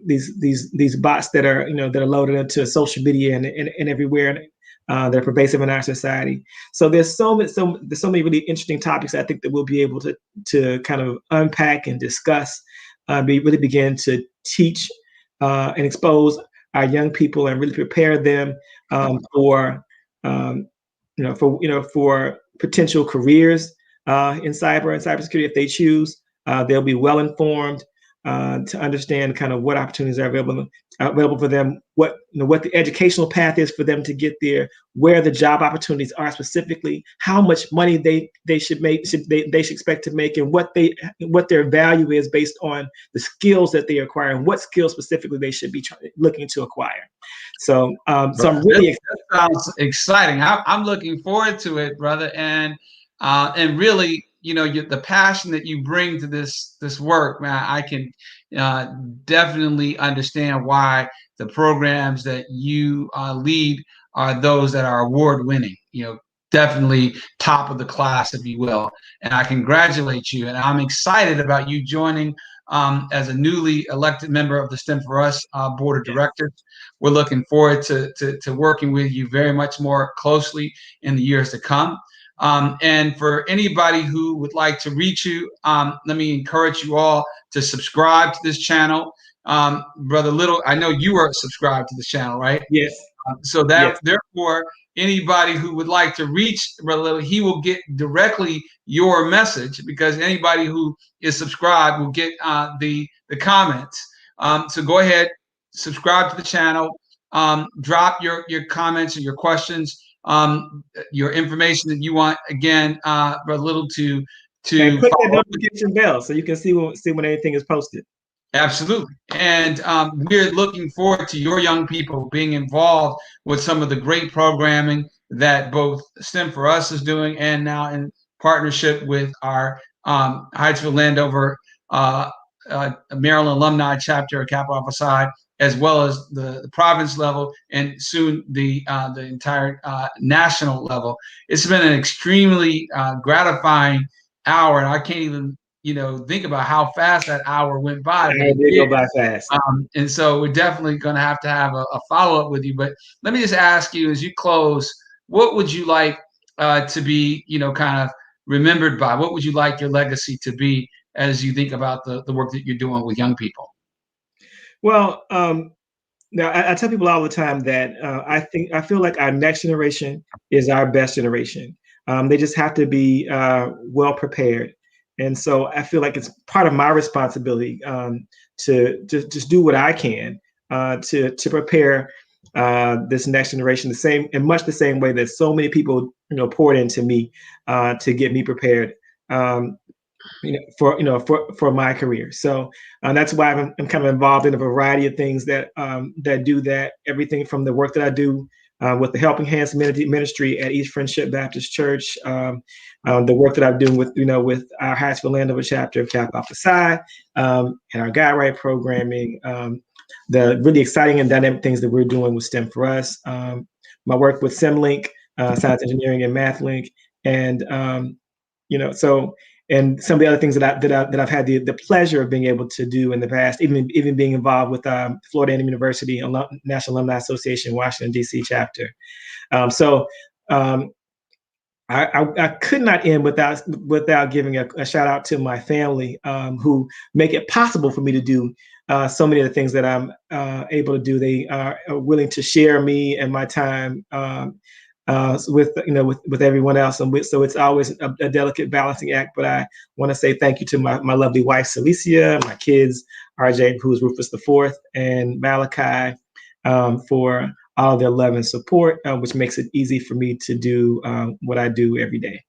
These bots that are loaded into social media and everywhere, that are pervasive in our society. So there's so many really interesting topics I think that we'll be able to kind of unpack and discuss, really begin to teach and expose our young people and really prepare them for potential careers in cybersecurity if they choose. They'll be well informed to understand kind of what opportunities are available for them, what the educational path is for them to get there, where the job opportunities are specifically, how much money they should expect to make, and what their value is based on the skills that they acquire and what skills specifically they should be looking to acquire. So I'm really excited. That sounds exciting. I'm looking forward to it, brother, and really, the passion that you bring to this work, man, I can definitely understand why the programs that you lead are those that are award winning, definitely top of the class, if you will. And I congratulate you. And I'm excited about you joining as a newly elected member of the STEM4US board of directors. We're looking forward to working with you very much more closely in the years to come. And for anybody who would like to reach you, let me encourage you all to subscribe to this channel. Brother Little, I know you are subscribed to the channel, right? Yes. So that therefore, anybody who would like to reach Brother Little, he will get directly your message, because anybody who is subscribed will get the comments. So go ahead, subscribe to the channel, drop your comments and your questions. Your information that you want, again, Brother Little, to and click that notification bell so you can see when anything is posted. Absolutely. And we're looking forward to your young people being involved with some of the great programming that both STEM4US is doing, and now in partnership with our Hyattsville Landover Maryland Alumni chapter of Kappa Alpha Psi, as well as the province level, and soon the entire national level. It's been an extremely gratifying hour, and I can't even think about how fast that hour went by. But It did go by fast. And so we're definitely going to have a follow up with you. But let me just ask you, as you close, what would you like to be, kind of remembered by? What would you like your legacy to be as you think about the work that you're doing with young people? Well, now I tell people all the time that I feel like our next generation is our best generation. They just have to be well prepared. And so I feel like it's part of my responsibility to just do what I can to prepare this next generation much the same way that so many people poured into me to get me prepared for my career. So that's why I'm kind of involved in a variety of things that do that. Everything from the work that I do with the Helping Hands Ministry at East Friendship Baptist Church, the work that I'm doing with our Hyattsville Landover chapter of Kappa Alpha Psi, and our guide programming, the really exciting and dynamic things that we're doing with STEM4US, my work with SimLink, Science, Engineering, and MathLink, and and some of the other things that I've had the pleasure of being able to do in the past, even being involved with Florida A&M University, National Alumni Association, Washington, D.C. chapter. I could not end without giving a shout out to my family who make it possible for me to do so many of the things that I'm able to do. They are willing to share me and my time with everyone else, and so it's always a delicate balancing act. But I want to say thank you to my lovely wife Celicia, my kids RJ, who's Rufus IV, and Malachi, for all of their love and support, which makes it easy for me to do what I do every day.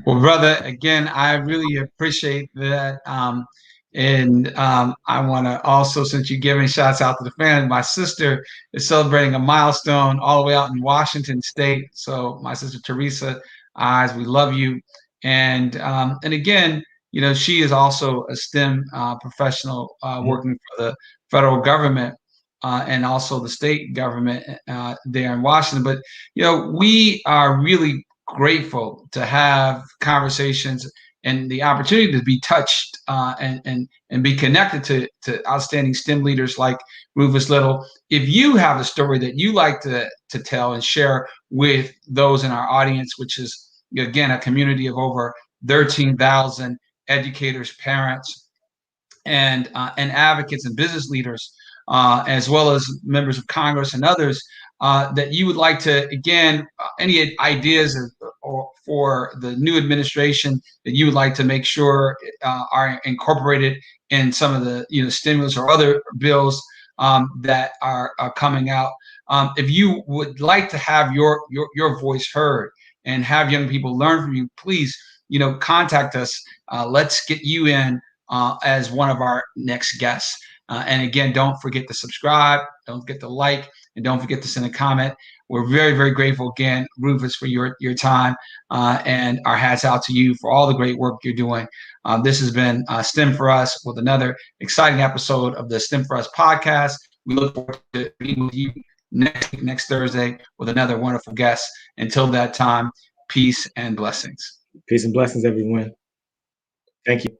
Well, brother, again, I really appreciate that. I want to also, since you're giving shouts out to the family, my sister is celebrating a milestone all the way out in Washington State. So my sister Teresa, Eyes, we love you. And again, she is also a STEM professional working for the federal government and also the state government there in Washington. But we are really grateful to have conversations and the opportunity to be touched and be connected to outstanding STEM leaders like Rufus Little. If you have a story that you like to tell and share with those in our audience, which is, again, a community of over 13,000 educators, parents, and advocates and business leaders, as well as members of Congress and others, that you would like to, again, any ideas for the new administration that you would like to make sure are incorporated in some of the stimulus or other bills that are coming out. If you would like to have your voice heard and have young people learn from you, please contact us. Let's get you in as one of our next guests. And again, don't forget to subscribe, don't forget to like, and don't forget to send a comment. We're very, very grateful again, Rufus, for your time, and our hats out to you for all the great work you're doing. This has been STEM4US with another exciting episode of the STEM4US podcast. We look forward to being with you next Thursday with another wonderful guest. Until that time, peace and blessings. Peace and blessings, everyone. Thank you.